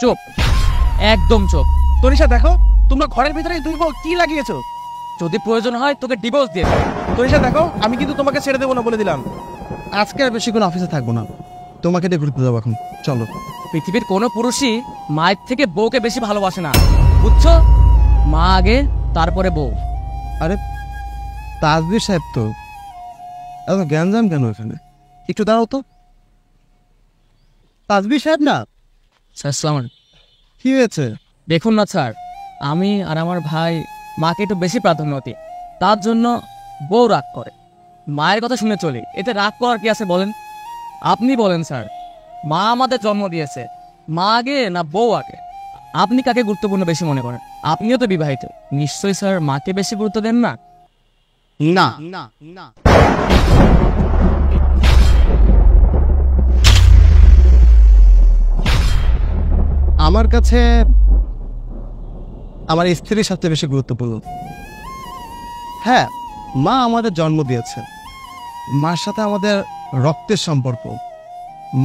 চুপ, একদম চুপ। তনিষা দেখো, তোমরা ঘরের ভিতরে দুই বউ কি লাগিয়েছো? যদি প্রয়োজন হয় তোকে ডিভোর্স দিয়ে দেব। তনিষা দেখো, আমি কিন্তু তোমাকে ছেড়ে দেবো না বলে দিলাম। আজকে আর বেশিক্ষণ অফিসে থাকবো না, তোমাকে দিয়ে ঘুরতে যাবো এখন, চলো। পৃথিবীর কোনো পুরুষই মায়ের থেকে বউকে বেশি ভালোবাসে না, বুঝছো? মা আগে, তারপরে বউ। আরে তাজবীর সাহেব তো, এত জ্ঞানজাম কেন এখানে? একটু দাঁড়াও তো। তাজবীর সাহেব না? স্যার আসসালামু আলাইকুম। কি হয়েছে? দেখুন না স্যার, আমি আর আমার ভাই মাকে একটু বেশি প্রাধান্য দিই, তার জন্য বউ রাগ করে। মায়ের কথা শুনে চলি, এতে রাগ করার কি আছে বলেন? আপনি বলেন স্যার, মা আমাদের জন্ম দিয়েছে, মা আগে না বউ আগে? আপনি কাকে গুরুত্বপূর্ণ বেশি মনে করেন? আপনিও তো বিবাহিত, নিশ্চয়ই স্যার মাকে বেশি গুরুত্ব দেন না? না না না, আমার কাছে আমার স্ত্রীর সবচেয়ে বেশি গুরুত্বপূর্ণ। হ্যাঁ, মা আমাদের জন্ম দিয়েছে, মার সাথে আমাদের রক্তের সম্পর্ক।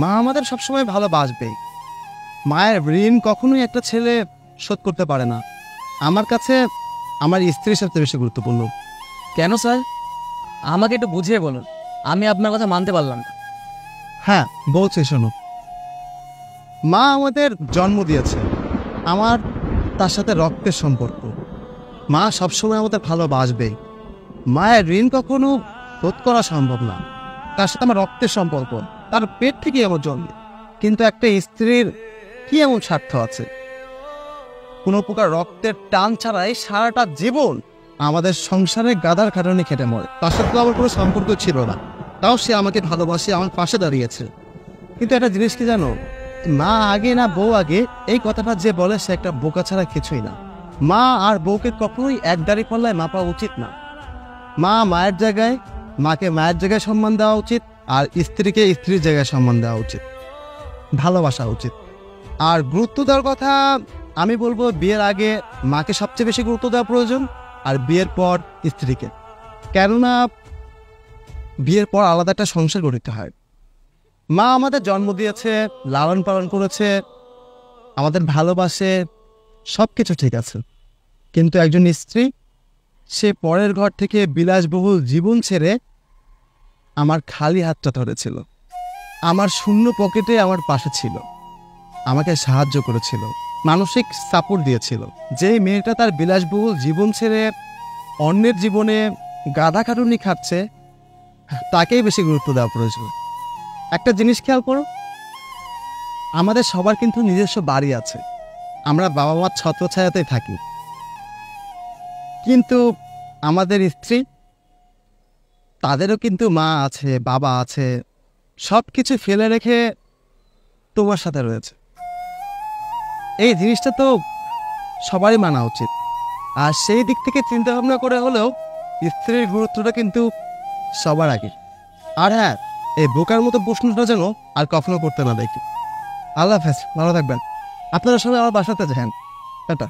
মা আমাদের সবসময় ভালোবাসবে। মায়ের ঋণ কখনোই একটা ছেলে শোধ করতে পারে না। আমার কাছে আমার স্ত্রী সবচেয়ে বেশি গুরুত্বপূর্ণ। কেন স্যার, আমাকে একটু বুঝিয়ে বলুন, আমি আপনার কথা মানতে পারলাম না। হ্যাঁ বলছি, শোনো। মা আমাদের জন্ম দিয়েছে, আমার তার সাথে রক্তের সম্পর্ক। মা সবসময় আমাদের ভালোবাসবে। মায়ের ঋণ কখনো শোধ করা সম্ভব না। তার সাথে আমার রক্তের সম্পর্ক, তার পেট থেকে আমার জন্ম। কিন্তু একটা স্ত্রীর কি এমন স্বার্থ আছে? কোনো প্রকার রক্তের টান ছাড়াই সারাটা জীবন আমাদের সংসারে গাদার খাটানি খেটে মরে। তার সাথে তো আমার কোনো সম্পর্ক ছিল না, তাও সে আমাকে ভালোবাসে, আমার পাশে দাঁড়িয়েছে। কিন্তু একটা জিনিস কি জানো, মা আগে না বউ আগে, এই কথাটা যে বলে সে একটা বোকা ছাড়া কিছুই না। মা আর বউকে কখনোই এক দাঁড়ি পাল্লায় মাপা উচিত না। মা মায়ের জায়গায়, মাকে মায়ের জায়গায় সম্মান দেওয়া উচিত, আর স্ত্রীকে স্ত্রীর জায়গায় সম্মান দেওয়া উচিত, ভালোবাসা উচিত। আর গুরুত্ব দেওয়ার কথা আমি বলবো, বিয়ের আগে মাকে সবচেয়ে বেশি গুরুত্ব দেওয়া প্রয়োজন, আর বিয়ের পর স্ত্রীকে। কেননা বিয়ের পর আলাদা একটা সংসার গড়তে হয়। মা আমাদের জন্ম দিয়েছে, লালন পালন করেছে, আমাদের ভালোবাসে, সব কিছু ঠিক আছে। কিন্তু একজন স্ত্রী, সে পরের ঘর থেকে বিলাসবহুল জীবন ছেড়ে আমার খালি হাতটা ধরেছিল, আমার শূন্য পকেটে আমার পাশে ছিল, আমাকে সাহায্য করেছিল, মানসিক সাপোর্ট দিয়েছিল। যেই মেয়েটা তার বিলাসবহুল জীবন ছেড়ে অন্যের জীবনে গাধা খাটুনি খাচ্ছে, তাকেই বেশি গুরুত্ব দেওয়া প্রয়োজন। একটা জিনিস খেয়াল করো, আমাদের সবার কিন্তু নিজস্ব বাড়ি আছে, আমরা বাবা মার ছত্রছায়াতেই থাকি। কিন্তু আমাদের স্ত্রী, তাদেরও কিন্তু মা আছে, বাবা আছে, সব কিছু ফেলে রেখে তোমার সাথে রয়েছে। এই জিনিসটা তো সবারই মানা উচিত। আর সেই দিক থেকে চিন্তা ভাবনা করে হলেও স্ত্রীর গুরুত্বটা কিন্তু সবার আগে। আর হ্যাঁ, এই বোকার মতো প্রশ্নটা যেন আর কখনো করতে না দেখি। আল্লাহ হাফেজ, ভালো থাকবেন। আপনারা সবাই আমার বাসাতে যান। টাটা।